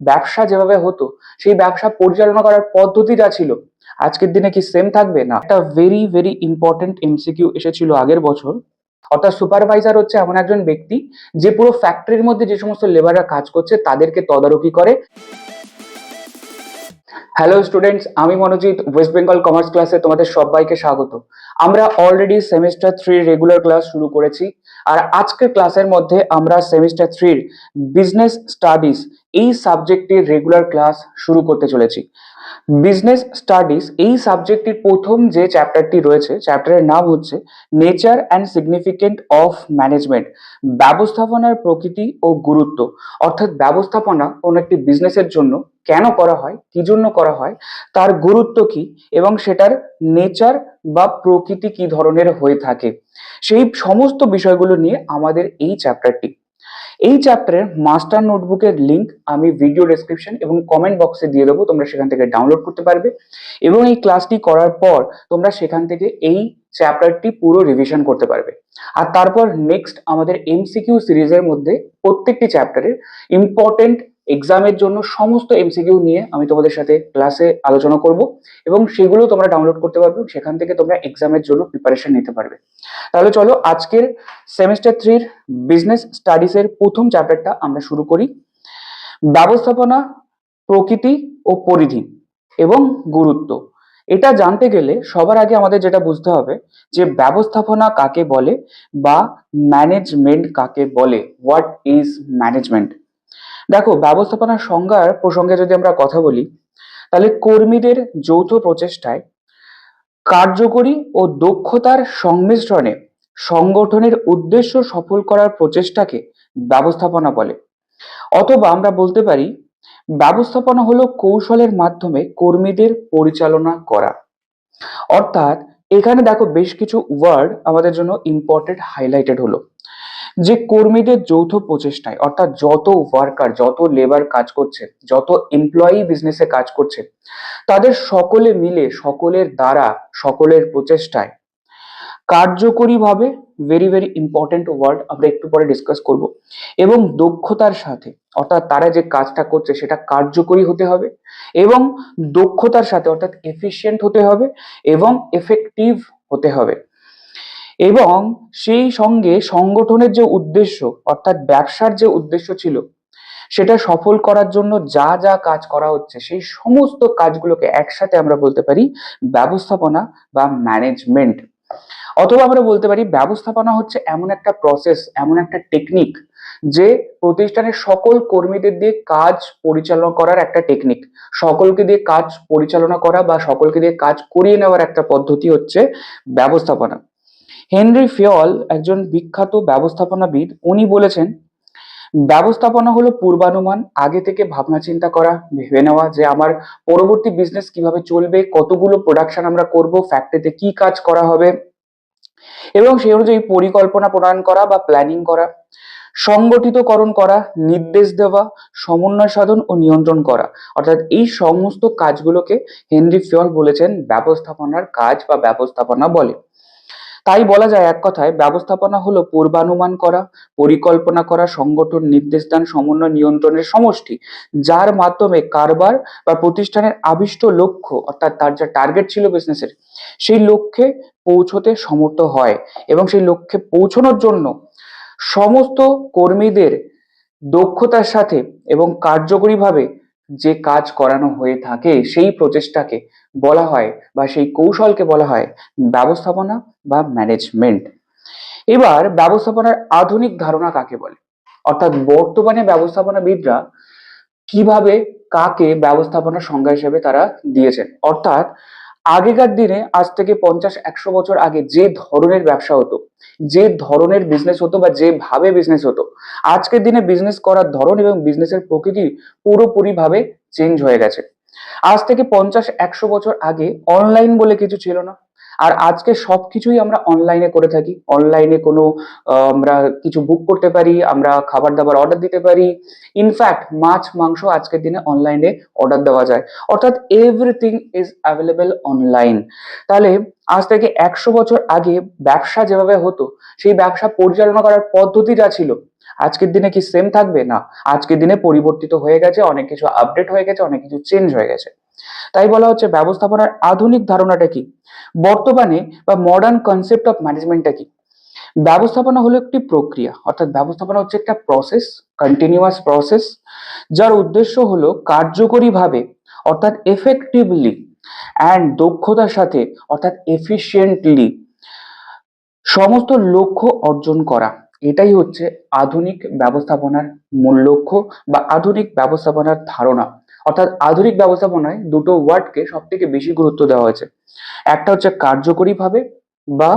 ব্যবসা যেভাবে হতো, সেই ব্যবসা পরিচালনা করার পদ্ধতিটা ছিল, আজকের দিনে কি সেম থাকবে? না। একটা ভেরি ভেরি ইম্পর্টেন্ট এমসিকিউ এসেছিল আগের বছর। অর্থাৎ সুপারভাইজার হচ্ছে এমন একজন ব্যক্তি যে পুরো ফ্যাক্টরির মধ্যে যে সমস্ত লেবাররা কাজ করছে তাদেরকে তদারকি করে। হ্যালো স্টুডেন্টস, আমি মনোজিৎ, ওয়েস্ট বেঙ্গল কমার্স ক্লাসে তোমাদের সবাইকে স্বাগত। আমরা অলরেডি সেমিস্টার 3 রেগুলার ক্লাস শুরু করেছি, আর আজকের ক্লাসের মধ্যে আমরা সেমিস্টার 3 বিজনেস স্টাডিজ এই সাবজেক্টের রেগুলার ক্লাস শুরু করতে চলেছি। বিজনেস স্টাডিজ এই সাবজেক্টের প্রথম যে চ্যাপ্টারটি রয়েছে, চ্যাপ্টারের নাম হচ্ছে nature and significant of management, ব্যবস্থাপনার প্রকৃতি ও গুরুত্ব। অর্থাৎ ব্যবস্থাপনা কোনো একটি বিজনেসের জন্য কেন করা হয়, কি জন্য করা হয়, তার গুরুত্ব কি, এবং সেটার নেচার বা প্রকৃতি কি ধরনের হয়ে থাকে, সেই সমস্ত বিষয়গুলো নিয়ে আমাদের এই চ্যাপ্টারটি। এই চ্যাপ্টারের মাস্টার নোটবুকের লিংক আমি ভিডিও ডেসক্রিপশন এবং কমেন্ট বক্সে দিয়ে দেবো, তোমরা সেখান থেকে ডাউনলোড করতে পারবে এবং এই ক্লাসটি করার পর তোমরা সেখান থেকে এই চ্যাপ্টারটি পুরো রিভিশন করতে পারবে। আর তারপর নেক্সট আমাদের এমসিকিউ সিরিজের মধ্যে প্রত্যেকটি চ্যাপ্টারের ইম্পর্টেন্ট এক্সামের জন্য সমস্ত এমসিকিউ নিয়ে আমি তোমাদের সাথে ক্লাসে আলোচনা করব এবং সেগুলো তোমরা ডাউনলোড করতে পারবে, সেখান থেকে তোমরা এক্সামের জন্য প্রিপারেশন নিতে পারবে। তাহলে চলো আজকের সেমিস্টার 3 বিজনেস স্টাডিজ এর প্রথম চ্যাপ্টারটা আমরা শুরু করি। ব্যবস্থাপনা, প্রকৃতি ও পরিধি এবং গুরুত্ব। এটা জানতে গেলে সবার আগে আমাদের যেটা বুঝতে হবে যে ব্যবস্থাপনা কাকে বলে বা ম্যানেজমেন্ট কাকে বলে। What is management? দেখো, ব্যবস্থাপনার সংজ্ঞার প্রসঙ্গে যদি আমরা কথা বলি, তাহলে কর্মীদের যৌথ প্রচেষ্টায় কার্যকরী ও দক্ষতার সংমিশ্রণে সংগঠনের উদ্দেশ্য সফল করার প্রচেষ্টাকে ব্যবস্থাপনা বলে। অথবা আমরা বলতে পারি ব্যবস্থাপনা হলো কৌশলের মাধ্যমে কর্মীদের পরিচালনা করা। অর্থাৎ এখানে দেখো বেশ কিছু ওয়ার্ড আমাদের জন্য ইম্পর্টেন্ট হাইলাইটেড হলো, যে কর্মীদের যৌথ প্রচেষ্টায়, অর্থাৎ যত ওয়ার্কার, যত লেবার কাজ করছে, যত এমপ্লয়ি বিজনেসে কাজ করছে, তাদের সকলে মিলে, সকলের দ্বারা, সকলের প্রচেষ্টায় কার্যকরীভাবে, ভেরি ভেরি ইম্পর্টেন্ট ওয়ার্ড, আমরা একটু পরে ডিসকাস করব, এবং দক্ষতার সাথে, অর্থাৎ তারা যে কাজটা করছে সেটা কার্যকরী হতে হবে এবং দক্ষতার সাথে, অর্থাৎ এফিশিয়েন্ট হতে হবে এবং এফেক্টিভ হতে হবে। এবং সেই সঙ্গে সংগঠনের যে উদ্দেশ্য, অর্থাৎ ব্যবসার যে উদ্দেশ্য ছিল, সেটা সফল করার জন্য যা যা কাজ করা হচ্ছে সেই সমস্ত কাজগুলোকে একসাথে আমরা বলতে পারি ব্যবস্থাপনা বা ম্যানেজমেন্ট। অথবা আমরা বলতে পারি ব্যবস্থাপনা হচ্ছে এমন একটা প্রসেস, এমন একটা টেকনিক, যে প্রতিষ্ঠানের সকল কর্মীদের দিয়ে কাজ পরিচালনা করার একটা টেকনিক, সকলকে দিয়ে কাজ পরিচালনা করা বা সকলকে দিয়ে কাজ করিয়ে নেওয়ার একটা পদ্ধতি হচ্ছে ব্যবস্থাপনা। হেনরি ফিয়ল, একজন বিখ্যাত ব্যবস্থাপনাবিদ, উনি বলেছেন ব্যবস্থাপনা হলো পূর্বানুমান, আগে থেকে ভাবনা চিন্তা করা, ভেবে নেওয়া যে আমার পরবর্তী বিজনেস কিভাবে চলবে, কতগুলো প্রোডাকশন আমরা করব, ফ্যাক্টরিতে কি কাজ করা হবে, এবং সেই অনুযায়ী পরিকল্পনা প্রণয়ন করা বা প্ল্যানিং করা, সংগঠিতকরণ করা, নির্দেশ দেওয়া, সমন্বয় সাধন ও নিয়ন্ত্রণ করা। অর্থাৎ এই সমস্ত কাজগুলোকে হেনরি ফিয়ল বলেছেন ব্যবস্থাপনার কাজ বা ব্যবস্থাপনা বলে। তাই বলা যায় এক কথায় ব্যবস্থাপনা হলো পূর্বানুমান করা, পরিকল্পনা করা, সংগঠন, নির্দেশ দান, সমন্বয়, নিয়ন্ত্রণের সমষ্টি, যার মাধ্যমে কারবার বা প্রতিষ্ঠানের আবিষ্ট লক্ষ্য, অর্থাৎ তার যা টার্গেট ছিল বিজনেসের, সেই লক্ষ্যে পৌঁছতে সমর্থ হয় এবং সেই লক্ষ্যে পৌঁছানোর জন্য সমস্ত কর্মীদের দক্ষতার সাথে এবং কার্যকরীভাবে যে কাজ করানো হয়ে থাকে সেই প্রচেষ্টাকে বলা হয় বা সেই কৌশলকে বলা হয় ব্যবস্থাপনা বা ম্যানেজমেন্ট। এবার ব্যবস্থাপনার আধুনিক ধারণা কাকে বলে, অর্থাৎ বর্তমানে ব্যবস্থাপনাবিদরা কিভাবে কাকে ব্যবস্থাপনার সংজ্ঞা হিসেবে তারা দিয়েছেন। অর্থাৎ আগেকার দিনে, আজ থেকে 50-100 বছর আগে যে ধরনের ব্যবসা হতো, যে ধরনের বিজনেস হতো বা যেভাবে বিজনেস হতো, আজকের দিনে বিজনেস করার ধরন এবং বিজনেসের প্রকৃতি পুরোপুরি ভাবে চেঞ্জ হয়ে গেছে। আজ থেকে 50-100 বছর আগে অনলাইন বলে কিছু ছিল না, আর আজকে সবকিছুই আমরা অনলাইনে করে থাকি। অনলাইনে কোনো আমরা কিছু বুক করতে পারি, আমরা খাবার দাবার অর্ডার দিতে পারি। ইনফ্যাক্ট মাছ মাংস আজকের দিনে অনলাইনে অর্ডার দেওয়া যায়। অর্থাৎ এভরিথিং ইজ অ্যাভেলেবল অনলাইন। তাহলে আজ থেকে 100 বছর আগে ব্যবসা যেভাবে হতো, সেই ব্যবসা পরিচালনা করার পদ্ধতি যা ছিল, আজকের দিনে কি সেম থাকবে? না, আজকের দিনে পরিবর্তিত হয়ে গেছে, অনেক কিছু আপডেট হয়ে গেছে, অনেক কিছু চেঞ্জ হয়ে গেছে। তাই বলা হচ্ছে ব্যবস্থাপনার আধুনিক ধারণাটা কি, বর্তমানে বা মডার্ন কনসেপ্ট অফ ম্যানেজমেন্টটা কি। ব্যবস্থাপনা হলো একটি প্রক্রিয়া, অর্থাৎ ব্যবস্থাপনা হচ্ছে একটা প্রসেস, কন্টিনিউয়াস প্রসেস, যার উদ্দেশ্য হলো কার্যকরীভাবে অর্থাৎ এফেক্টিভলি অ্যান্ড দক্ষতার সাথে অর্থাৎ এফিশিয়েন্টলি সমস্ত লক্ষ্য অর্জন করা। এটাই হচ্ছে আধুনিক ব্যবস্থাপনার মূল লক্ষ্য বা আধুনিক ব্যবস্থাপনার ধারণা। অর্থাৎ আধুনিক ব্যবস্থাপনায় দুটো ওয়ার্ডকে সব থেকে বেশি গুরুত্ব দেওয়া হয়েছে। একটা হচ্ছে কার্যকরীভাবে বা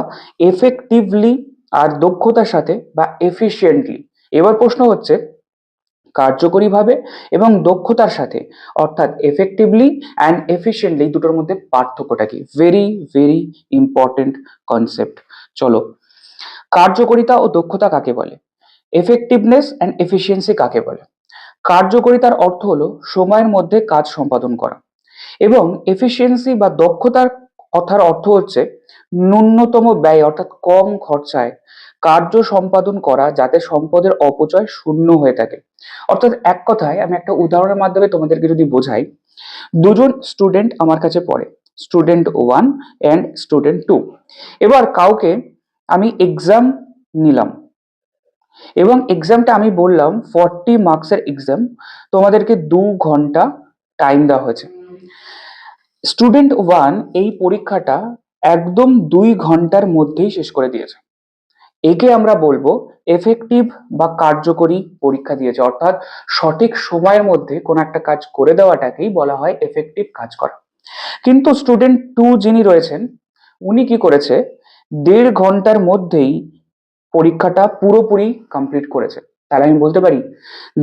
এফেক্টিভলি, আর দক্ষতার সাথে বা এফিশিয়েন্টলি। এবার প্রশ্ন হচ্ছে কার্যকরীভাবে এবং দক্ষতার সাথে অর্থাৎ এফেক্টিভলি অ্যান্ড এফিশিয়েন্টলি দুটোর মধ্যে পার্থক্যটা কি। Very very important concept. চলো, কার্যকারিতা ও দক্ষতা কাকে বলে, এফেক্টিভনেস অ্যান্ড এফিসিয়েন্সি কাকে বলে। কার্যকারিতার অর্থ হলো সময়ের মধ্যে কাজ সম্পাদন করা, এবং এফিসিয়েন্সি বা দক্ষতার কথার অর্থ হচ্ছে ন্যূনতম ব্যয় অর্থাৎ কম খরচায় কার্য সম্পাদন করা, যাতে সম্পদের অপচয় শূন্য হয়ে থাকে। অর্থাৎ এক কথায় আমি একটা উদাহরণের মাধ্যমে তোমাদেরকে যদি বোঝাই, দুজন স্টুডেন্ট আমার কাছে পড়ে, স্টুডেন্ট 1 অ্যান্ড স্টুডেন্ট 2। এবার কাউকে আমি এক্সাম নিলাম এবং এক্সামটা আমি বললাম 40 মার্কসের এক্সাম, তোমাদেরকে 2 ঘন্টা টাইম দেওয়া হয়েছে। স্টুডেন্ট 1 এই পরীক্ষাটা একদম 2 ঘন্টার মধ্যেই শেষ করে দিয়েছে। একে আমরা বলবো এফেক্টিভ বা কার্যকরী পরীক্ষা দিয়েছে, অর্থাৎ সঠিক সময়ের মধ্যে কোনো একটা কাজ করে দেওয়াটাকেই বলা হয় এফেক্টিভ কাজ করা। কিন্তু স্টুডেন্ট 2 যিনি রয়েছেন, উনি কি করেছে, 1.5 ঘন্টার মধ্যেই পরীক্ষাটা পুরোপুরি কমপ্লিট করেছে। তাহলে আমি বলতে পারি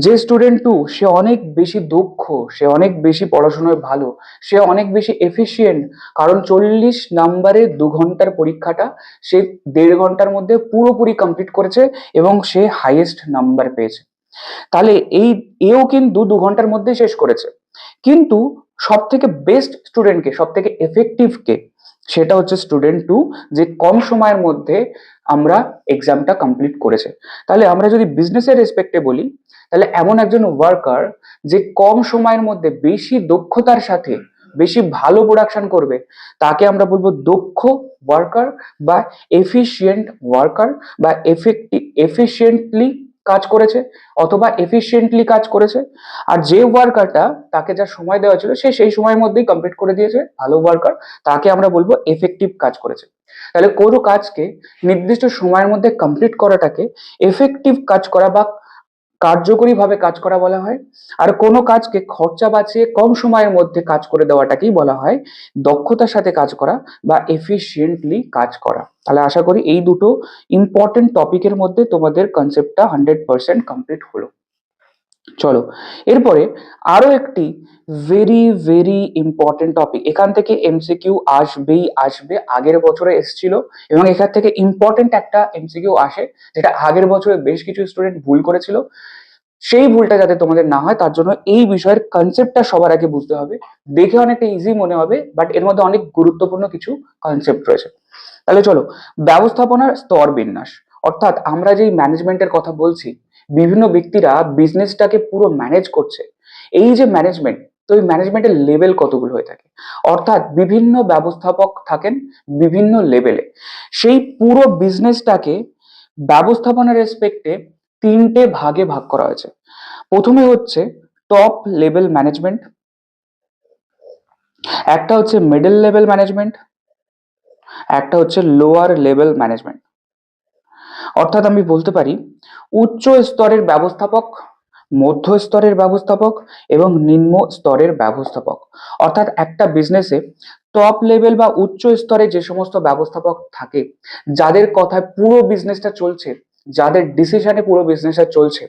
যে স্টুডেন্ট 2 সে অনেক বেশি দক্ষ, সে অনেক বেশি পড়াশোনায় ভালো, সে অনেক বেশি এফিশিয়েন্ট, কারণ 40 নম্বরের 2 ঘন্টার পরীক্ষাটা সে 1.5 ঘন্টার মধ্যে পুরোপুরি কমপ্লিট করেছে এবং সে হাইয়েস্ট নাম্বার পেয়েছে। তাহলে এও কিন্তু 2 ঘন্টার মধ্যে শেষ করেছে। কিন্তু সব থেকে বেস্ট স্টুডেন্টকে, সব থেকে এফেক্টিভ কে, সেটা হচ্ছে স্টুডেন্ট 2, যে কম সময়ের মধ্যে আমরা এক্সামটা কমপ্লিট করেছে। তাহলে আমরা যদি বিজনেসের রেসপেক্টে বলি, তাহলে এমন একজন ওয়ার্কার যে কম সময়ের মধ্যে বেশি দক্ষতার সাথে বেশি ভালো প্রোডাকশন করবে, তাকে আমরা বলবো দক্ষ ওয়ার্কার বা এফিশিয়েন্ট ওয়ার্কার, বা এফিশিয়েন্টলি কাজ করেছে অথবা এফিশিয়েন্টলি কাজ করেছে। আর যে ওয়ার্কারটা, তাকে যা সময় দেওয়া ছিল সে সেই সময়ের মধ্যেই কমপ্লিট করে দিয়েছে, ভালো ওয়ার্কার, তাকে আমরা বলবো এফেক্টিভ কাজ করেছে। তাহলে কোনো কাজকে নির্দিষ্ট সময়ের মধ্যে কমপ্লিট করাটাকে এফেক্টিভ কাজ করা বা কার্যকরী ভাবে কাজ করা বলা হয়। আর কোনো কাজকে খরচা বাঁচিয়ে কম সময়ের মধ্যে কাজ করে দেওয়াটাকেই বলা হয় দক্ষতার সাথে কাজ করা বা এফিশিয়েন্টলি কাজ করা। তাহলে আশা করি এই দুটো ইম্পর্টেন্ট টপিকের মধ্যে তোমাদের কনসেপ্টটা 100% কমপ্লিট হলো। চলো, এরপরে আরো একটি ভেরি ভেরি ইম্পর্টেন্ট টপিক, এখান থেকে এমসিকিউ আসবেই আসবে, আগের বছরে এসেছিল এবং এখান থেকে ইম্পর্টেন্ট একটা এমসিকিউ আসে, যেটা আগের বছরে বেশ কিছু স্টুডেন্ট ভুল করেছিল। সেই ভুলটা যাতে তোমাদের না হয়, তার জন্য এই বিষয়ের কনসেপ্টটা সবার আগে বুঝতে হবে। দেখে অনেকটা ইজি মনে হবে, বাট এর মধ্যে অনেক গুরুত্বপূর্ণ কিছু কনসেপ্ট রয়েছে। তাহলে চলো, ব্যবস্থাপনার স্তর বিন্যাস, অর্থাৎ আমরা যেই ম্যানেজমেন্টের কথা বলছি, বিভিন্ন ব্যক্তিরা বিজনেসটাকে পুরো ম্যানেজ করছে, এই যে ম্যানেজমেন্ট, তো এই ম্যানেজমেন্টের লেভেল কতগুলো হয়ে থাকে, অর্থাৎ বিভিন্ন ব্যবস্থাপক থাকেন বিভিন্ন লেভেলে। সেই পুরো বিজনেসটাকে ব্যবস্থাপনার রেসপেক্টে 3টে ভাগে ভাগ করা হয়েছে। প্রথমে হচ্ছে টপ লেভেল ম্যানেজমেন্ট, একটা হচ্ছে মিডল লেভেল ম্যানেজমেন্ট, একটা হচ্ছে লোয়ার লেভেল ম্যানেজমেন্ট। অর্থাৎ আমি বলতে পারি উচ্চ স্তরের ব্যবস্থাপক, মধ্য স্তরের ব্যবস্থাপক এবং নিম্ন স্তরের ব্যবস্থাপক। অর্থাৎ একটা বিজনেসে টপ লেভেল বা উচ্চ স্তরে যে সমস্ত ব্যবস্থাপক থাকে, যাদের কথায় পুরো বিজনেসটা চলছে, যাদের ডিসিশনে পুরো বিজনেসটা চলছে,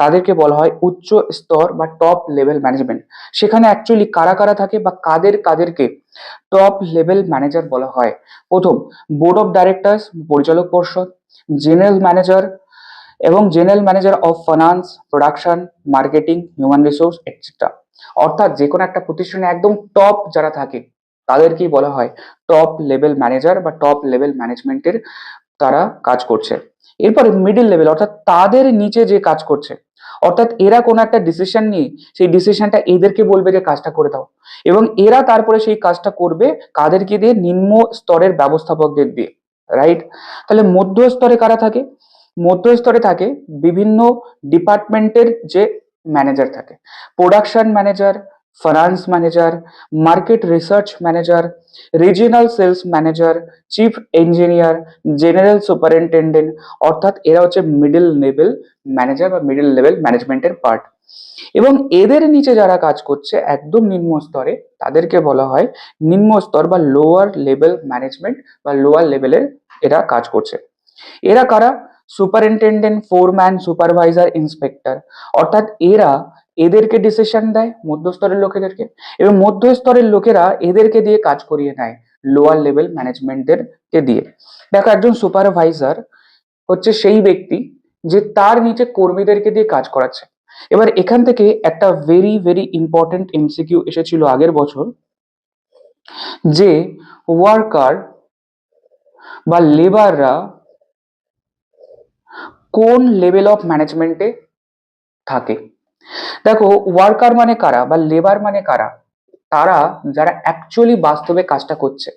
তাদেরকে বলা হয় উচ্চ স্তর বা টপ লেভেল ম্যানেজমেন্ট। সেখানে অ্যাকচুয়ালি কারা কারা থাকে বা কাদেরকে টপ লেভেল ম্যানেজার বলা হয়? প্রথম, বোর্ড অফ ডাইরেক্টরস, পরিচালক পর্ষদ, জেনারেল ম্যানেজার এবং general manager of finance, production, marketing, human resource etcetera. অর্থাৎ যে কোনো একটা প্রতিষ্ঠানে একদম টপ যারা থাকে তাদেরকেই বলা হয় টপ লেভেল ম্যানেজার বা টপ লেভেল ম্যানেজমেন্টের তারা কাজ করছে। এরপরে মিডল লেভেল, অর্থাৎ তাদের নিচে যে কাজ করছে, অর্থাৎ এরা কোনো একটা ডিসিশন নিয়ে সেই ডিসিশনটা এদেরকে বলবে যে কাজটা করে দাও, এবং এরা তারপরে সেই কাজটা করবে কাদেরকে দিয়ে? নিম্ন স্তরের ব্যবস্থাপকদের দিয়ে, রাইট? তাহলে মধ্য স্তরে কারা থাকে? মধ্য স্তরে থাকে বিভিন্ন ডিপার্টমেন্টের যে ম্যানেজার থাকে, production manager, finance manager, market research manager, regional sales manager, chief engineer, general superintendent. অর্থাৎ এরা হচ্ছে মিডল লেভেল ম্যানেজার বা মিডল লেভেল ম্যানেজমেন্টের পার্ট। এবং এদের নিচে যারা কাজ করছে একদম নিম্ন স্তরে, তাদেরকে বলা হয় নিম্ন স্তর বা লোয়ার লেভেল ম্যানেজমেন্ট বা লোয়ার লেভেলের এরা কাজ করছে। এরা কারা? Superintendent, foreman, supervisor, inspector. অর্থাৎ এরা এদেরকে ডিসিশন দেয় মধ্যস্তরের লোকেদেরকে, এবং মধ্যস্তরের লোকেরা এদেরকে দিয়ে কাজ করিয়ে নেয় লোয়ার লেভেল ম্যানেজমেন্টদেরকে দিয়ে। দেখো, একজন সুপারভাইজার হচ্ছে সেই ব্যক্তি যে তার নিচে কর্মীদেরকে দিয়ে কাজ করাচ্ছে। এবার এখান থেকে একটা ভেরি ভেরি ইম্পর্টেন্ট এমসিকিউ এসেছিল আগের বছর, যে ওয়ার্কার বা লেবাররা কোন লেভেল অফ ম্যানেজমেন্টে থাকে। দেখো, ওয়ার্কার মানে কারা বা লেবার মানে কারা? তারা যারা অ্যাকচুয়ালি বাস্তবে কাজটা করছে।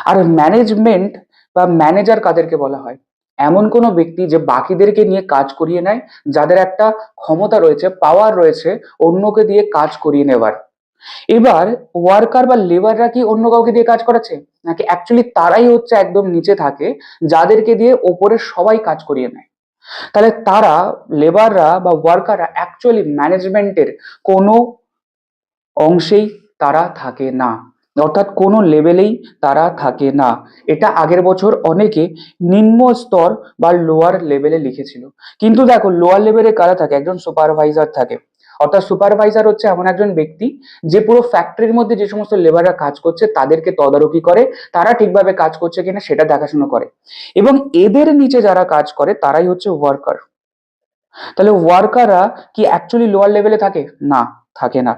আর ম্যানেজমেন্ট বা ম্যানেজার কাদেরকে বলা হয়? এমন কোনো ব্যক্তি যে বাকিদেরকে নিয়ে কাজ করিয়ে নেয়, যাদের একটা ক্ষমতা রয়েছে, পাওয়ার রয়েছে অন্যকে দিয়ে কাজ করিয়ে নেবার। এবার ওয়ার্কার বা লেবাররা কি অন্য কাউকে দিয়ে কাজ করাচ্ছে, নাকি অ্যাকচুয়ালি তারাই হচ্ছে একদম নিচে থাকে, যাদেরকে দিয়ে ওপরে সবাই কাজ করিয়ে নেয়? তাহলে তারা, লেবাররা বা ওয়ার্কাররা অ্যাকচুয়ালি ম্যানেজমেন্টের কোনো অংশেই তারা থাকে না, অর্থাৎ কোনো লেভেলেই তারা থাকে না। এটা আগের বছর অনেকে নিম্ন স্তর বা লোয়ার লেভেলে লিখেছিল। কিন্তু দেখো, লোয়ার লেভেলে কারা থাকে? একজন সুপারভাইজার থাকে। অর্থাৎ সুপারভাইজার হচ্ছে এমন একজন ব্যক্তি যে পুরো ফ্যাক্টরির মধ্যে যে সমস্ত লেবাররা কাজ করছে তাদেরকে তদারকি করে, তারা ঠিকভাবে কাজ করছে কিনা সেটা দেখাশোনা করে। এবং এদের নিচে যারা কাজ করে তারাই হচ্ছে ওয়ার্কার। তাহলে ওয়ার্কাররা কি অ্যাকচুয়ালি লোয়ার লেভেলে থাকে? না, থাকে না।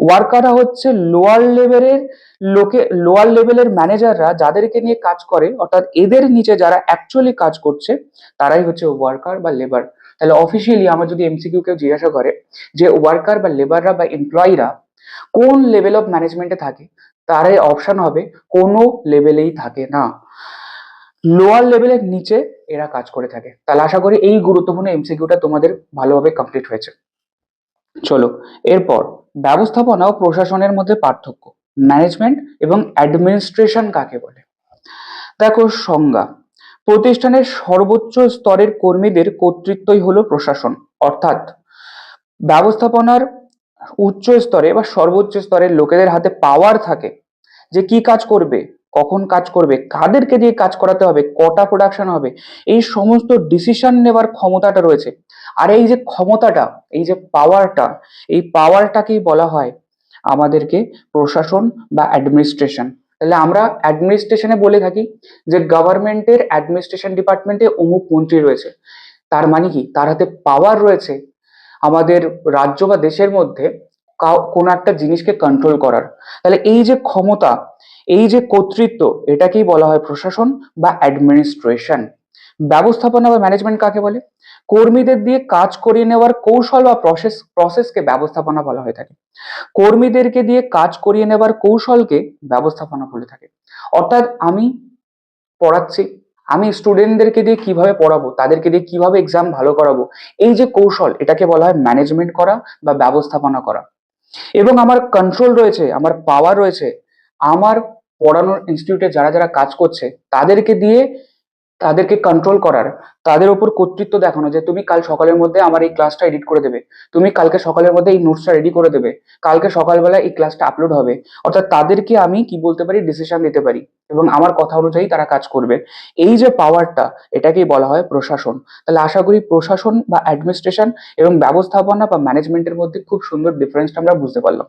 ওয়ার্কাররা হচ্ছে লোয়ার লেভেলের লোয়ার লেভেলের ম্যানেজাররা যাদেরকে নিয়ে কাজ করে, অর্থাৎ এদের নিচে যারা অ্যাকচুয়ালি কাজ করছে তারাই হচ্ছে ওয়ার্কার বা লেবার। তাহলে অফিসিয়ালি আমার যদি এমসিকিউ কেউ জিজ্ঞাসা করে যে ওয়ার্কার বা লেবাররা বা এমপ্লয়িরা কোন লেভেল অফ ম্যানেজমেন্টে থাকে, তার অপশন হবে কোনো লেভেলেই থাকে না, লোয়ার লেভেলের নিচে এরা কাজ করে থাকে। তাহলে আশা করি এই গুরুত্বপূর্ণ এমসিকিউটা তোমাদের ভালোভাবে কমপ্লিট হয়েছে। চলো, এরপর ব্যবস্থাপনা ও প্রশাসনের মধ্যে পার্থক্য, ম্যানেজমেন্ট এবং অ্যাডমিনিস্ট্রেশন কাকে বলে? দেখো, সংজ্ঞা: প্রতিষ্ঠানের সর্বোচ্চ স্তরের কর্মীদের কর্তৃত্বই হলো প্রশাসন। অর্থাৎ ব্যবস্থাপনার উচ্চ স্তরে বা সর্বোচ্চ স্তরের লোকেদের হাতে পাওয়ার থাকে যে কি কাজ করবে, কখন কাজ করবে, কাদেরকে দিয়ে কাজ করাতে হবে, কটা প্রোডাকশন হবে, এই সমস্ত ডিসিশন নেবার ক্ষমতাটা রয়েছে। আর এই যে ক্ষমতাটা, এই যে পাওয়ারটা, এই পাওয়ারটাকেই বলা হয় আমাদেরকে প্রশাসন বা অ্যাডমিনিস্ট্রেশন। তাহলে আমরা অ্যাডমিনিস্ট্রেশনে বলে থাকি যে গভর্নমেন্টের অ্যাডমিনিস্ট্রেশন ডিপার্টমেন্টে অমুক মন্ত্রী রয়েছে, তার মানে কি তার হাতে পাওয়ার রয়েছে আমাদের রাজ্য বা দেশের মধ্যে কোনো একটা জিনিসকে কন্ট্রোল করার। তাহলে এই যে ক্ষমতা, এই যে কর্তৃত্ব, এটাকেই বলা হয় প্রশাসন বা অ্যাডমিনিস্ট্রেশন। ব্যবস্থাপনা বা ম্যানেজমেন্ট কাকে বলে? কর্মীদের দিয়ে কাজ করিয়ে নেওয়ার কৌশল বা প্রসেসকে ব্যবস্থাপনা বলা হয়ে থাকে। কর্মীদেরকে দিয়ে কাজ করিয়ে নেবার কৌশলকে ব্যবস্থাপনা বলে থাকে। অর্থাৎ আমি পড়াচ্ছি, আমি স্টুডেন্টদেরকে দিয়ে কিভাবে পড়াবো, তাদেরকে দিয়ে কিভাবে এক্সাম ভালো করাবো, এই যে কৌশল, এটাকে বলা হয় ম্যানেজমেন্ট করা বা ব্যবস্থাপনা করা। এবং আমার কন্ট্রোল রয়েছে, আমার পাওয়ার রয়েছে আমার পড়ানোর ইনস্টিটিউটে যারা যারা কাজ করছে তাদেরকে দিয়ে তাদেরকে কন্ট্রোল করার, তাদের উপর কর্তৃত্ব দেখানো যে তুমি কাল সকালের মধ্যে আমার এই ক্লাসটা এডিট করে দেবে, তুমি কালকে সকালের মধ্যে এই নোটসটা রেডি করে দেবে, কালকে সকালবেলা এই ক্লাসটা আপলোড হবে। অর্থাৎ তাদেরকে আমি কি বলতে পারি, ডিসিশন দিতে পারি এবং আমার কথা অনুযায়ী তারা কাজ করবে। এই যে পাওয়ারটা, এটাকেই বলা হয় প্রশাসন। তাহলে আশা করি প্রশাসন বা অ্যাডমিনিস্ট্রেশন এবং ব্যবস্থাপনা বা ম্যানেজমেন্টের মধ্যে খুব সুন্দর ডিফারেন্সটা আমরা বুঝতে পারলাম।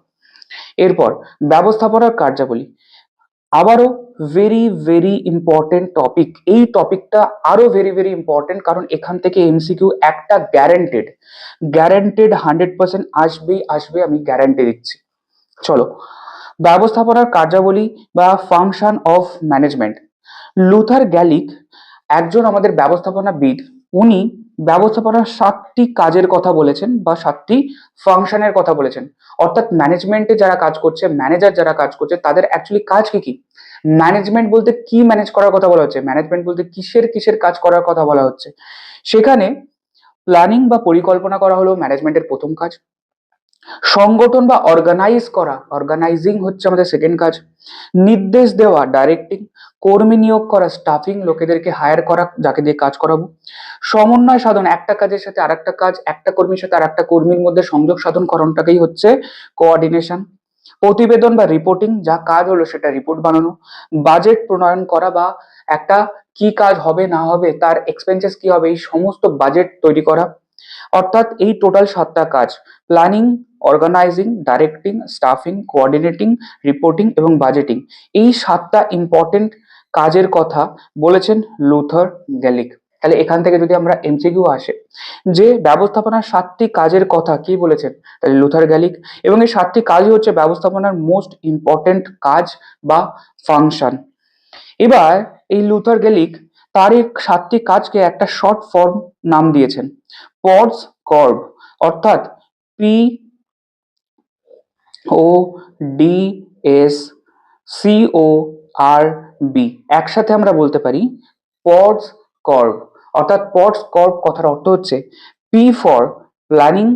এরপর ব্যবস্থাপনার কার্যাবলী, আবারও ভেরি ভেরি ইম্পর্টেন্ট টপিক। এই টপিকটা আরো ভেরি ভেরি ইম্পর্টেন্ট, কারণ এখান থেকে এমসিকিউ একটা গ্যারান্টেড, গ্যারান্টেড 100% আসবেই আসবে, আমি গ্যারান্টি দিচ্ছি। চলো, ব্যবস্থাপনার কার্যাবলী বা function of management. Luther Gulick একজন আমাদের ব্যবস্থাপনাবিদ, উনি ব্যবস্থাপনার 7টি কাজের কথা বলেছেন বা 7টি ফাংশনের কথা বলেছেন। অর্থাৎ ম্যানেজমেন্টে যারা কাজ করছে, ম্যানেজার যারা কাজ করছে, তাদের অ্যাকচুয়ালি কাজ কি কি। ম্যানেজমেন্ট বলতে কি ম্যানেজ করার কথা বলা হচ্ছে, ম্যানেজমেন্ট বলতে কিসের কিসের কাজ করার কথা বলা হচ্ছে। সেখানে প্ল্যানিং বা পরিকল্পনা করা হলো ম্যানেজমেন্টের প্রথম কাজ। সংগঠন বা অর্গানাইজ করা, অর্গানাইজিং হচ্ছে আমাদের সেকেন্ড কাজ। নির্দেশ দেওয়া, ডাইরেক্টিং। কর্মী নিয়োগ করা, স্টাফিং, লোকেদেরকে হায়ার করা যাকে দিয়ে কাজ করাবো। সমন্বয় সাধন, একটা কাজের সাথে আরেকটা কাজ, একটা কর্মীর সাথে আরেকটা কর্মীর মধ্যে সংযোগ সাধন করণটাকেই হচ্ছে কোঅর্ডিনেশন। প্রতিবেদন বা রিপোর্টিং, যা কাজ হলো সেটা রিপোর্ট বানানো। বাজেট প্রণয়ন করা বা একটা কি কাজ হবে না হবে, তার এক্সপেন্সেস কি হবে, এই সমস্ত বাজেট তৈরি করা। অর্থাৎ এই টোটাল 7টা কাজ, planning, organizing, directing, staffing, coordinating, reporting এবং বাজেটিং, এই 7টা ইম্পর্টেন্ট কাজের কথা বলেছেন লুথার গ্যালিক। তাহলে এখান থেকে যদি আমরা এমসিকিউ আসে যে ব্যবস্থাপনার 7টি কাজের কথা কি বলেছেন, তাহলে লুথার গ্যালিক। এবং এই 7টি কাজই হচ্ছে ব্যবস্থাপনার মোস্ট ইম্পর্টেন্ট কাজ বা ফাংশন। এবার এই লুথার গ্যালিক তার এই 7টি কাজকে একটা শর্ট ফর্ম নাম দিয়েছেন, পডস কর্ব। অর্থাৎ PODSCORB, একসাথে আমরা বলতে পারি পডস কর্ব। অর্থাৎ পডস কর্ব কথার অর্থ হচ্ছে পি ফর প্ল্যানিং,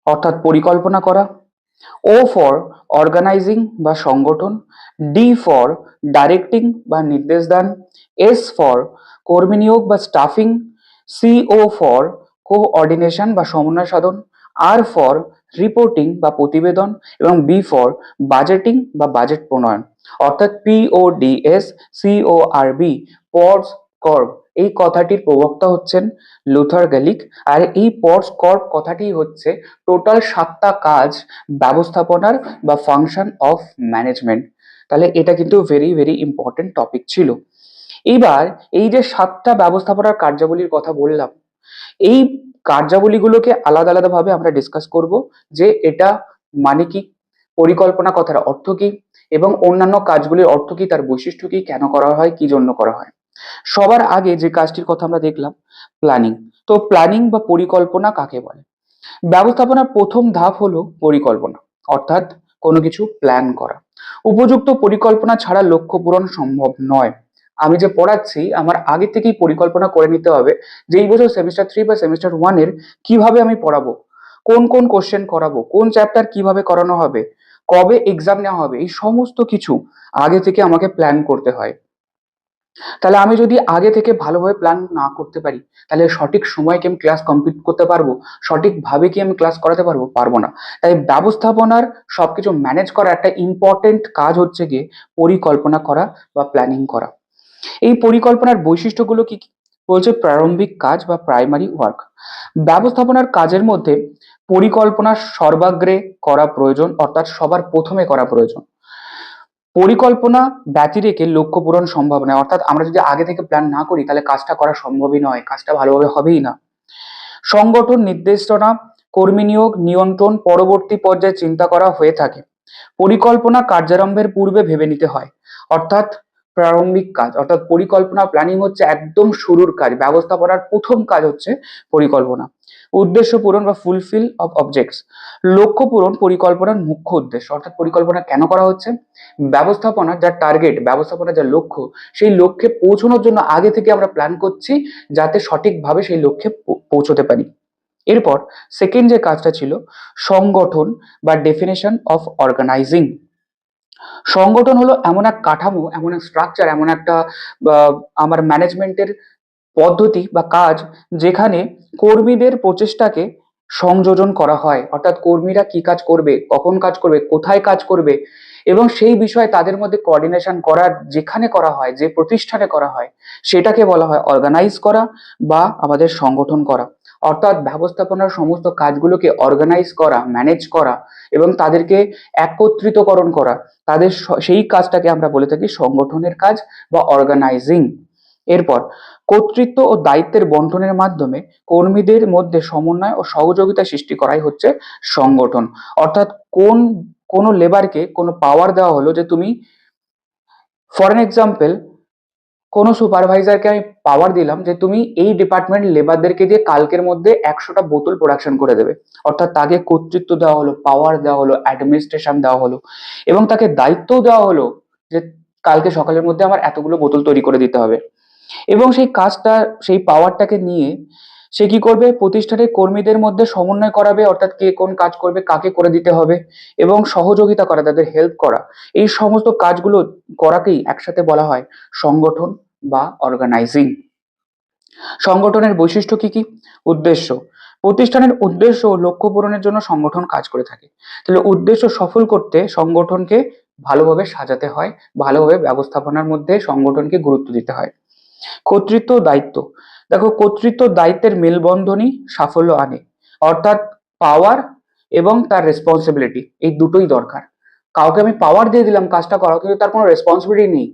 অর্থাৎ পরিকল্পনা করা। ও ফর অর্গানাইজিং বা সংগঠন। ডি ফর ডাইরেক্টিং বা নির্দেশ দান। এস ফর কর্মী নিয়োগ বা স্টাফিং। সিও ফর কোঅর্ডিনেশন বা সমন্বয় সাধন। আর ফর রিপোর্টিং বা প্রতিবেদন। এবং বি ফর বাজেটিং বা বাজেট প্রণয়ন। অর্থাৎ PODSCORB, পডস কর্ব, এই কথাটির প্রবক্তা হচ্ছেন লুথার গ্যালিক। আর এই পডস কর্ব কথাটি হচ্ছে টোটাল 7টা কাজ ব্যবস্থাপনার বা ফাংশন অফ ম্যানেজমেন্ট। তাহলে এটা কিন্তু ভেরি ভেরি ইম্পর্টেন্ট টপিক ছিল। এবার এই যে 7টা ব্যবস্থাপনার কার্যাবলীর কথা বললাম, এই কার্যাবলীগুলোকে আলাদা আলাদা ভাবে আমরা ডিসকাস করব যে এটা মানে কি, পরিকল্পনা কথার অর্থ কি, এবং অন্যান্য কাজগুলির অর্থ কি, তার বৈশিষ্ট্য কি, কেন করা হয়, কি জন্য করা হয়। সবার আগে যে কাজটির কথা আমরা দেখলাম, প্ল্যানিং। তো প্ল্যানিং বা পরিকল্পনা কাকে বলে? ব্যবস্থাপনার প্রথম ধাপ হলো পরিকল্পনা, অর্থাৎ কোনো কিছু প্ল্যান করা। উপযুক্ত পরিকল্পনা ছাড়া লক্ষ্য পূরণ সম্ভব নয়। আমি যে পড়াচ্ছি আমার আগে থেকেই পরিকল্পনা করে নিতে হবে যে এই বছর সেমিস্টার 3 বা সেমিস্টার 1 কিভাবে আমি পড়াবো, কোন কোন কোশ্চেন করাবো, কোন চ্যাপ্টার কিভাবে করানো হবে, কবে এক্সাম নেওয়া হবে, এই সমস্ত কিছু আগে থেকে আমাকে প্ল্যান করতে হয়। তাহলে আমি যদি আগে থেকে ভালোভাবে প্ল্যান না করতে পারি, তাহলে সঠিক সময় কি আমি ক্লাস কমপ্লিট করতে পারবো, সঠিকভাবে কি আমি ক্লাস করাতে পারবো, পারবো না। তাই ব্যবস্থাপনার সবকিছু ম্যানেজ করা একটা ইম্পর্টেন্ট কাজ হচ্ছে গিয়ে পরিকল্পনা করা বা প্ল্যানিং করা। এই পরিকল্পনার বৈশিষ্ট্যগুলো কি কি? বলছে প্রারম্ভিক কাজ বা প্রাইমারি ওয়ার্ক। ব্যবস্থাপনার কাজের মধ্যে পরিকল্পনা সর্বাগ্রে করা প্রয়োজন, অর্থাৎ সবার প্রথমে করা প্রয়োজন। পরিকল্পনা ব্যতি রেখে লক্ষ্য পূরণ সম্ভব নয়, অর্থাৎ আমরা যদি আগে থেকে প্ল্যান না করি তাহলে কাজটা করা সম্ভবই নয়, কাজটা ভালোভাবে হবেই না। সংগঠন নির্দেশনা, কর্মী নিয়োগ, নিয়ন্ত্রণ পরবর্তী পর্যায়ে চিন্তা করা হয়ে থাকে। পরিকল্পনা কার্যারম্ভের পূর্বে ভেবে নিতে হয়, অর্থাৎ প্রারম্ভিক কাজ, অর্থাৎ পরিকল্পনা প্ল্যানিং হচ্ছে একদম শুরুর কাজ। ব্যবস্থাপনার প্রথম কাজ হচ্ছে পরিকল্পনা। উদ্দেশ্য পূরণ বা ফুলফিল অফ অবজেক্টস, লক্ষ্য পূরণ পরিকল্পনার মুখ্য উদ্দেশ্য। অর্থাৎ পরিকল্পনা কেন করা হচ্ছে, ব্যবস্থাপনার যা টার্গেট, ব্যবস্থাপনার যা লক্ষ্য, সেই লক্ষ্যে পৌঁছানোর জন্য আগে থেকে আমরা প্ল্যান করছি যাতে সঠিকভাবে সেই লক্ষ্যে পৌঁছতে পারি। এরপর সেকেন্ড যে কাজটা ছিল সংগঠন বা ডেফিনেশন অফ অর্গানাইজিং। সংগঠন হলো এমন এক কাঠামো, এমন এক স্ট্রাকচার, এমন একটা আমার ম্যানেজমেন্টের পদ্ধতি বা কাজ, যেখানে কর্মীদের প্রচেষ্টাকে সংযোজন করা হয়। অর্থাৎ কর্মীরা কি কাজ করবে, কখন কাজ করবে, কোথায় কাজ করবে, এবং সেই বিষয়ে তাদের মধ্যে কোঅর্ডিনেশন করা, যেখানে করা হয়, যে প্রতিষ্ঠানে করা হয়, সেটাকে বলা হয় অর্গানাইজ করা বা আমাদের সংগঠন করা। অর্থাৎ ব্যবস্থাপনার সমস্ত কাজগুলোকে অর্গানাইজ করা, ম্যানেজ করা এবং তাদেরকে একত্রিতকরণ করা, তাদের সেই কাজটাকে আমরা বলে থাকি সংগঠনের কাজ বা অর্গানাইজিং। এরপর কর্তৃত্ব ও দায়িত্বের বন্টনের মাধ্যমে কর্মীদের মধ্যে সমন্বয় ও সহযোগিতা সৃষ্টি করাই হচ্ছে সংগঠন। অর্থাৎ কোনো লেবারকে কোনো পাওয়ার দেওয়া হলো যে তুমি, ফর এন এক্সাম্পল, কোনো সুপারভাইজারকে আমি পাওয়ার দিলাম যে তুমি এই ডিপার্টমেন্ট লেবারদেরকে দিয়ে কালকের মধ্যে 100টা বোতল প্রোডাকশন করে দেবে। অর্থাৎ তাকে কর্তৃত্ব দেওয়া হলো, পাওয়ার দেওয়া হলো, অ্যাডমিনিস্ট্রেশন দেওয়া হলো এবং তাকে দায়িত্বও দেওয়া হলো যে কালকে সকালের মধ্যে আমার এতগুলো বোতল তৈরি করে দিতে হবে। এবং সেই কাজটা, সেই পাওয়ারটাকে নিয়ে সে কি করবে, প্রতিষ্ঠানের কর্মীদের মধ্যে সমন্বয় করাবে, অর্থাৎ কে কোন কাজ করবে, কাকে করে দিতে হবে, এবং সহযোগিতা করা, তাদের হেল্প করা। এই সমস্ত কাজগুলো করাকেই একসাথে বলা হয় সংগঠন বা অর্গানাইজিং। সংগঠনের বৈশিষ্ট্য কি কি? উদ্দেশ্য। প্রতিষ্ঠানের উদ্দেশ্য ও লক্ষ্য পূরণের জন্য সংগঠন কাজ করে থাকে। তাহলে উদ্দেশ্য সফল করতে সংগঠনকে ভালোভাবে সাজাতে হয়, ভালোভাবে ব্যবস্থাপনার মধ্যে সংগঠনকে গুরুত্ব দিতে হয়। কর্তৃত্ব ও দায়িত্ব। দেখো, কর্তৃত্ব দায়িত্বের মেলবন্ধনই সাফল্য আনে। অর্থাৎ পাওয়ার এবং তার রেসপন্সিবিলিটি, এই দুটোই দরকার। কাউকে আমি পাওয়ার দিয়ে দিলাম কাজটা করা, কিন্তু তার কোনো রেসপন্সিবিলিটি নেই,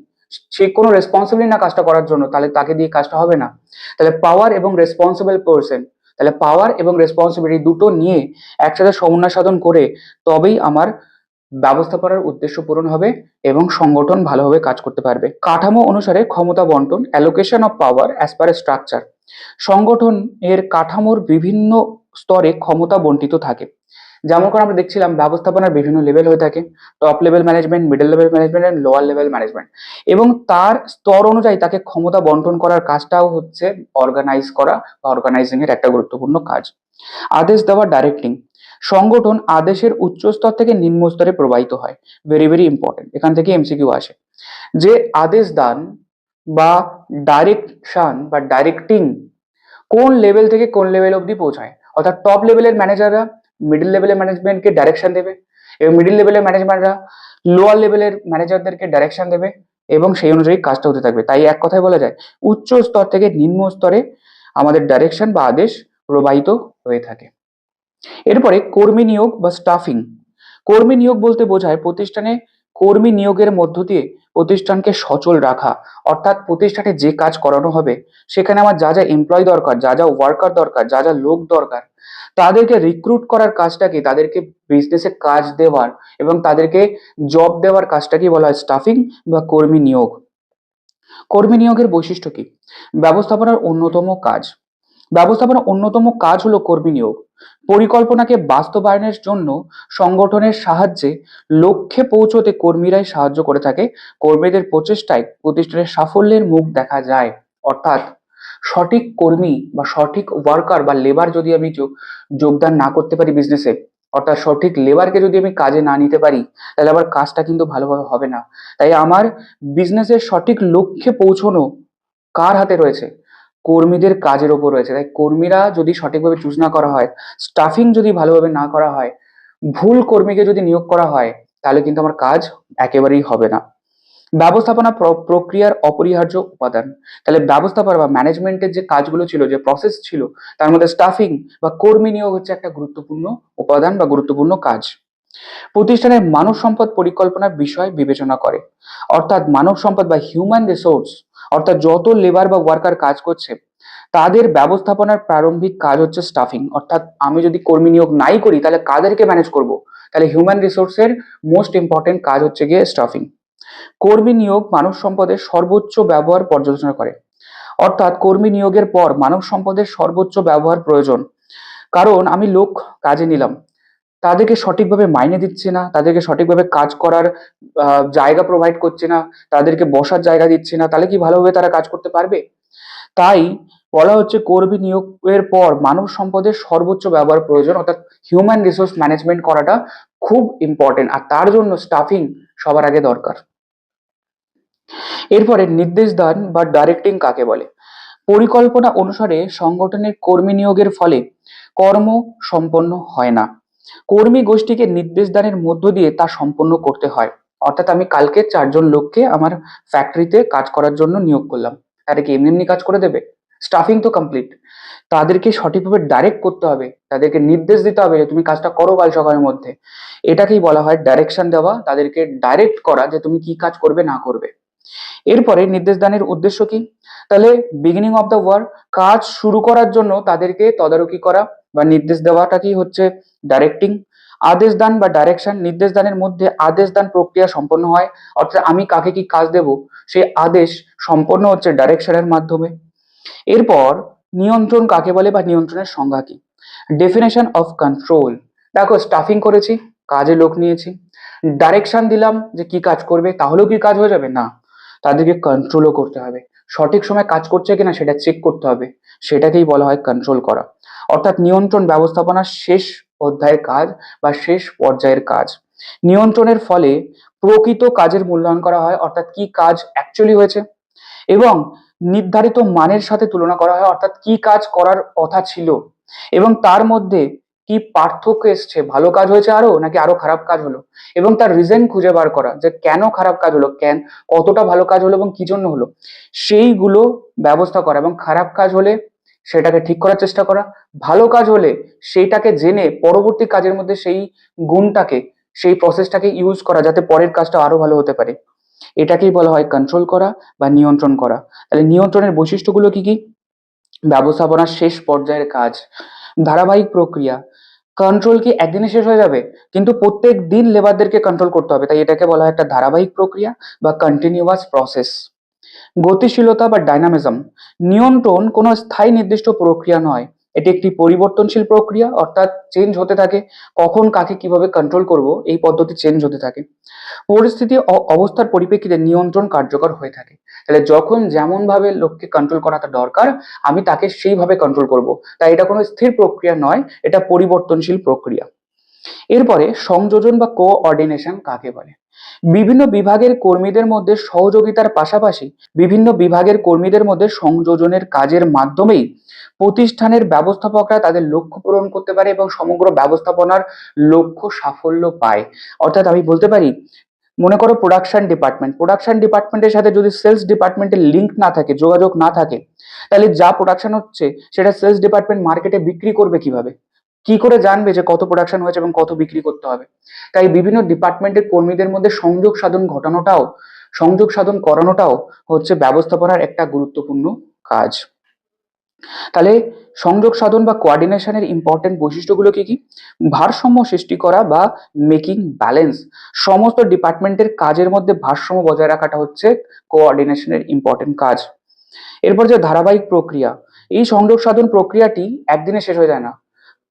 সে কোনো রেসপন্সিবিলিটি না কাজটা করার জন্য, তাহলে তাকে দিয়ে কাজটা হবে না। তাহলে পাওয়ার এবং রেসপন্সিবল পার্সন, তাহলে পাওয়ার এবং রেসপন্সিবিলিটি দুটো নিয়ে একসাথে সমন্বয় সাধন করে তবেই আমার ব্যবস্থাপনার উদ্দেশ্য পূরণ হবে এবং সংগঠন ভালোভাবে কাজ করতে পারবে। কাঠামো অনুসারে ক্ষমতা বন্টন, allocation of power as per structure. সংগঠন এর কাঠামোর বিভিন্ন স্তরে ক্ষমতা বন্টিত থাকে। যেমন করে আমরা দেখছিলাম ব্যবস্থাপনার বিভিন্ন লেভেল হয়ে থাকে, top level management, middle level management and lower level management, এবং তার স্তর অনুযায়ী তাকে ক্ষমতা বন্টন করার কাজটাও হচ্ছে অর্গানাইজ করা বা অর্গানাইজিং এর একটা গুরুত্বপূর্ণ কাজ। আদেশ দেওয়া, ডাইরেক্টিং। সংগঠন আদেশের উচ্চ স্তর থেকে নিম্ন স্তরে প্রবাহিত হয়। ভেরি ভেরি ইম্পর্টেন্ট, এখান থেকে এমসিকিউ আসে যে আদেশ দান বা ডাইরেকশন বা ডাইরেক্টিং কোন লেভেল থেকে কোন লেভেল অবধি পৌঁছায়। অর্থাৎ টপ লেভেলের ম্যানেজাররা মিডল লেভেলের ম্যানেজমেন্টকে ডাইরেকশন দেবে এবং মিডল লেভেলের ম্যানেজমেন্টরা লোয়ার লেভেলের ম্যানেজারদেরকে ডাইরেকশন দেবে এবং সেই অনুযায়ী কাজটা হতে থাকবে। তাই এক কথায় বলা যায় উচ্চ স্তর থেকে নিম্ন স্তরে আমাদের ডাইরেকশন বা আদেশ প্রবাহিত হয়ে থাকে। এরপরে কর্মী নিয়োগ বা স্টাফিং। কর্মী নিয়োগ বলতে বোঝায় প্রতিষ্ঠানে কর্মী নিয়োগের মধ্য দিয়ে প্রতিষ্ঠানকে সচল রাখা। অর্থাৎ প্রতিষ্ঠানে যে কাজ করানো হবে সেখানে আমার যা যা এমপ্লয় দরকার, যা যা ওয়ার্কার দরকার, যা যা লোক দরকার, তাদেরকে রিক্রুট করার কাজটাকে, তাদেরকে বিজনেসে কাজ দেওয়ার এবং তাদেরকে জব দেওয়ার কাজটাকে বলা হয় স্টাফিং বা কর্মী নিয়োগ। কর্মী নিয়োগের বৈশিষ্ট্য কি? ব্যবস্থাপনার অন্যতম কাজ। ব্যবস্থাপনার অন্যতম কাজ হলো কর্মী নিয়োগ। পরিকল্পনাকে বাস্তবায়নের জন্য সংগঠনের সাহায্যে লক্ষ্যে পৌঁছতে কর্মীরাই সাহায্য করে থাকে। কর্মীদের প্রচেষ্টায় প্রতিষ্ঠানের সাফল্যের মুখ দেখা যায়। অর্থাৎ সঠিক কর্মী বা সঠিক ওয়ার্কার বা লেবার যদি আমি যোগদান না করতে পারি বিজনেসে, অর্থাৎ সঠিক লেবারকে যদি আমি কাজে না নিতে পারি, তাহলে আবার কাজটা কিন্তু ভালোভাবে হবে না। তাই আমার বিজনেসের সঠিক লক্ষ্যে পৌঁছানো কার হাতে রয়েছে? কর্মীদের কাজের ওপর রয়েছে। তাই কর্মীরা যদি সঠিকভাবে চুজ না করা হয়, স্টাফিং যদি ভালোভাবে না করা হয়, ভুল কর্মীকে যদি নিয়োগ করা হয়, তাহলে কিন্তু আমার কাজ একেবারেই হবে না। ব্যবস্থাপনা প্রক্রিয়ার অপরিহার্য উপাদান। তাহলে ব্যবস্থাপনা বা ম্যানেজমেন্টের যে কাজগুলো ছিল, যে প্রসেস ছিল, তার মধ্যে স্টাফিং বা কর্মী নিয়োগ হচ্ছে একটা গুরুত্বপূর্ণ উপাদান বা গুরুত্বপূর্ণ কাজ। প্রতিষ্ঠানের মানব সম্পদ পরিকল্পনার বিষয় বিবেচনা করে। অর্থাৎ মানব সম্পদ বা হিউম্যান রিসোর্স, অর্থাৎ যত লেবার বা ওয়ার্কার কাজ করছে তাদের ব্যবস্থাপনার প্রারম্ভিক কাজ হচ্ছে স্টাফিং। অর্থাৎ আমি যদি কর্মী নিয়োগ নাই করি তাহলে কাদেরকে ম্যানেজ করব? তাহলে হিউম্যান রিসোর্সের মোস্ট ইম্পর্টেন্ট কাজ হচ্ছে গিয়ে স্টাফিং। কর্মী নিয়োগ মানব সম্পদের সর্বোচ্চ ব্যবহার পর্যালোচনা করে। অর্থাৎ কর্মী নিয়োগের পর মানব সম্পদের সর্বোচ্চ ব্যবহার প্রয়োজন। কারণ আমি লোক কাজে নিলাম, তাদেরকে সঠিকভাবে মাইনে দিচ্ছে না, তাদেরকে সঠিকভাবে কাজ করার জায়গা প্রোভাইড করছে না, তাদেরকে বসার জায়গা দিচ্ছে না, তাহলে কি ভালোভাবে তারা কাজ করতে পারবে? তাই বলা হচ্ছে কর্মী নিয়োগের পর মানব সম্পদের সর্বোচ্চ ব্যবহার প্রয়োজন। অর্থাৎ হিউম্যান রিসোর্স ম্যানেজমেন্ট করাটা খুব ইম্পর্টেন্ট, আর তার জন্য স্টাফিং সবার আগে দরকার। এরপরে নির্দেশ দান বা ডাইরেক্টিং কাকে বলে? পরিকল্পনা অনুসারে সংগঠনের কর্মী নিয়োগের ফলে কর্ম সম্পন্ন হয় না, কর্মী গোষ্ঠীকে নির্দেশ দানের মধ্য দিয়ে তা সম্পন্ন করতে হয়। অর্থাৎ আমি কালকে 4জন লোককে আমার ফ্যাক্টরিতে কাজ করার জন্য নিয়োগ করলাম, তারা কি এমনি এমনি কাজ করে দেবে? স্টাফিং তো কমপ্লিট, তাদেরকে সঠিকভাবে ডাইরেক্ট করতে হবে, তাদেরকে নির্দেশ দিতে হবে যে তুমি কাজটা করো কাল সকালের মধ্যে। এটাকেই বলা হয় ডাইরেকশন দেওয়া, তাদেরকে ডাইরেক্ট করা যে তুমি কি কাজ করবে না করবে। এরপরে নির্দেশ দানের উদ্দেশ্য কি? তাহলে বিগিনিং অফ দ্য ওয়ার্ক, কাজ শুরু করার জন্য তাদেরকে তদারকি করা বা নির্দেশ দেওয়াটাকেই হচ্ছে ডাইরেক্টিং। আদেশ দান বা ডাইরেকশন, নির্দেশ দানের মধ্যে আদেশ দান প্রক্রিয়া সম্পন্ন হয়, অর্থাৎ আমি কাকে কি কাজ দেব সেই আদেশ সম্পন্ন হচ্ছে ডাইরেকশনের মাধ্যমে। এরপর নিয়ন্ত্রণ কাকে বলে বা নিয়ন্ত্রণের সংজ্ঞা কি? ডেফিনেশন অফ কন্ট্রোল, দেখো স্টাফিং করেছি, কাজে লোক নিয়েছি, ডাইরেকশন দিলাম যে কি কাজ করবে, তাহলেও কি কাজ হয়ে যাবে না, তাদেরকে কন্ট্রোলও করতে হবে, সঠিক সময় কাজ করছে কিনা সেটা চেক করতে হবে, সেটাকেই বলা হয় কন্ট্রোল করা। অর্থাৎ নিয়ন্ত্রণ ব্যবস্থাপনার শেষ অধ্যায়ের কাজ বা শেষ পর্যায়ের কাজ। নিয়ন্ত্রণের ফলে প্রকৃত কাজের মূল্যায়ন করা হয়, অর্থাৎ কি কাজ অ্যাকচুয়ালি হয়েছে, এবং নির্ধারিত মানের সাথে তুলনা করা হয়, অর্থাৎ কি কাজ করার কথা ছিল এবং তার মধ্যে কি পার্থক্য এসছে, ভালো কাজ হয়েছে আরো নাকি আরো খারাপ কাজ হলো, এবং তার রিজন খুঁজে বার করা যে কেন খারাপ কাজ হলো, কতটা ভালো কাজ হলো এবং কি জন্য হলো, সেইগুলো ব্যবস্থা করা, এবং খারাপ কাজ হলে সেটাকে ঠিক করার চেষ্টা করা, ভালো কাজ হলে সেইটাকে জেনে পরবর্তী কাজের মধ্যে সেই গুণটাকে, সেই প্রসেসটাকে ইউজ করা যাতে পরের কাজটা আরো ভালো হতে পারে। এটাকেই বলা হয় কন্ট্রোল করা বা নিয়ন্ত্রণ করা। তাহলে নিয়ন্ত্রণের বৈশিষ্ট্যগুলো কি কি? ব্যবস্থাপনার শেষ পর্যায়ের কাজ, ধারাবাহিক প্রক্রিয়া, কন্ট্রোল কি একদিনে শেষ হয়ে যাবে? কিন্তু প্রত্যেক দিন লেবারদেরকে কন্ট্রোল করতে হবে, তাই এটাকে বলা হয় একটা ধারাবাহিক প্রক্রিয়া বা কন্টিনিউয়াস প্রসেস। গতিশীলতা বা ডাইনামিজম, নিয়ন্ত্রণ কোনো স্থায়ী নির্দিষ্ট প্রক্রিয়া নয়, এটি একটি পরিবর্তনশীল প্রক্রিয়া, অর্থাৎ চেঞ্জ হতে থাকে, কখন কাকে কিভাবে কন্ট্রোল করব এই পদ্ধতি চেঞ্জ হতে থাকে। পরিস্থিতি অবস্থার পরিপ্রেক্ষিতে নিয়ন্ত্রণ কার্যকর হয়ে থাকে, তাহলে যখন যেমন ভাবে লোককে কন্ট্রোল করাটা দরকার আমি তাকে সেইভাবে কন্ট্রোল করব, তাই এটা কোনো স্থির প্রক্রিয়া নয়, এটা পরিবর্তনশীল প্রক্রিয়া। এরপরে সংযোজন বা কোঅর্ডিনেশন কাকে বলে? বিভিন্ন বিভাগের কর্মীদের মধ্যে সহযোগিতার পাশাপাশি বিভিন্ন বিভাগের কর্মীদের মধ্যে সংযোজনের কাজের মাধ্যমেই প্রতিষ্ঠানের ব্যবস্থাপকরা তাদের লক্ষ্য পূরণ করতে পারে এবং সমগ্র ব্যবস্থাপনার লক্ষ্য সাফল্য পায়। অর্থাৎ আমি বলতে পারি, মনে করো প্রোডাকশন ডিপার্টমেন্টের সাথে যদি সেলস ডিপার্টমেন্টের লিঙ্ক না থাকে, যোগাযোগ না থাকে, তাহলে যা প্রোডাকশন হচ্ছে সেটা সেলস ডিপার্টমেন্ট মার্কেটে বিক্রি করবে কিভাবে, কি করে জানবে যে কত প্রোডাকশন হয়েছে এবং কত বিক্রি করতে হবে? তাই বিভিন্ন ডিপার্টমেন্টের কর্মীদের মধ্যে সংযোগ সাধন করানোটাও হচ্ছে ব্যবস্থাপনার একটা গুরুত্বপূর্ণ কাজ। তাহলে সংযোগ সাধন বা কোঅর্ডিনেশনের ইম্পর্টেন্ট বৈশিষ্ট্যগুলো কি কি? ভারসাম্য সৃষ্টি করা বা মেকিং ব্যালেন্স, সমস্ত ডিপার্টমেন্টের কাজের মধ্যে ভারসাম্য বজায় রাখাটা হচ্ছে কোঅর্ডিনেশনের ইম্পর্টেন্ট কাজ। এরপর যে ধারাবাহিক প্রক্রিয়া, এই সংযোগ সাধন প্রক্রিয়াটি একদিনে শেষ হয়ে যায় না,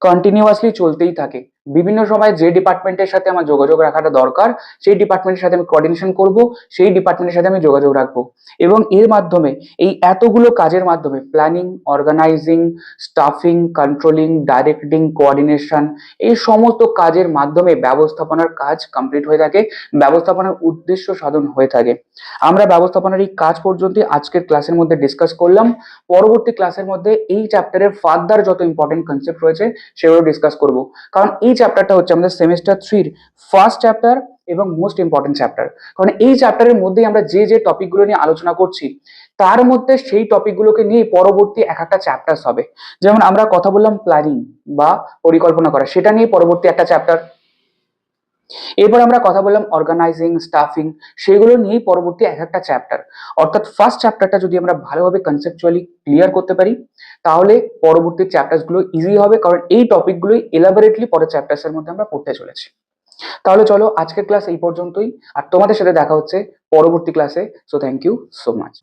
কন্টিনিউয়াসলি চলতেই থাকে। বিভিন্ন সময় যে ডিপার্টমেন্টের সাথে আমার যোগাযোগ রাখাটা দরকার সেই ডিপার্টমেন্টের সাথে আমি কোঅর্ডিনেশন করব, সেই ডিপার্টমেন্টের সাথে আমি যোগাযোগ রাখবো, এবং এর মাধ্যমে এই এতগুলো কাজের মাধ্যমে planning, organizing, staffing, controlling, directing, coordination, এই সমস্ত কাজের মাধ্যমে ব্যবস্থাপনার কাজ কমপ্লিট হয়ে থাকে, ব্যবস্থাপনার উদ্দেশ্য সাধন হয়ে থাকে। আমরা ব্যবস্থাপনার এই কাজ পর্যন্ত আজকের ক্লাসের মধ্যে ডিসকাস করলাম। পরবর্তী ক্লাসের মধ্যে এই চ্যাপ্টারের ফার্দার যত ইম্পর্টেন্ট কনসেপ্ট রয়েছে সেগুলো ডিসকাস করব, কারণ এই চ্যাপ্টারটা হচ্ছে আমাদের সেমিস্টার 3 ফার্স্ট চ্যাপ্টার এবং মোস্ট ইম্পর্টেন্ট চ্যাপ্টার। কারণ এই চ্যাপ্টারের মধ্যেই আমরা যে যে টপিকগুলো নিয়ে আলোচনা করছি তার মধ্যে সেই টপিকগুলোকে নিয়ে পরবর্তী এক একটা চ্যাপ্টার হবে। যেমন আমরা কথা বললাম প্ল্যানিং বা পরিকল্পনা করা, সেটা নিয়ে পরবর্তী একটা চ্যাপ্টার। এরপর আমরা কথা বললাম অর্গানাইজিং, স্টাফিং, সেগুলো নিয়েই পরবর্তী এক একটা চ্যাপ্টার। অর্থাৎ ফার্স্ট চ্যাপ্টারটা যদি আমরা ভালোভাবে কনসেপচুয়ালি ক্লিয়ার করতে পারি তাহলে পরবর্তী চ্যাপ্টার্স গুলো ইজি হবে, কারণ এই টপিকগুলোই এলাবোরেটলি পরের চ্যাপ্টার্স এর মধ্যে আমরা পড়তে চলেছি। তাহলে চলো আজকের ক্লাস এই পর্যন্তই, আর তোমাদের সাথে দেখা হচ্ছে পরবর্তী ক্লাসে। So thank you so much.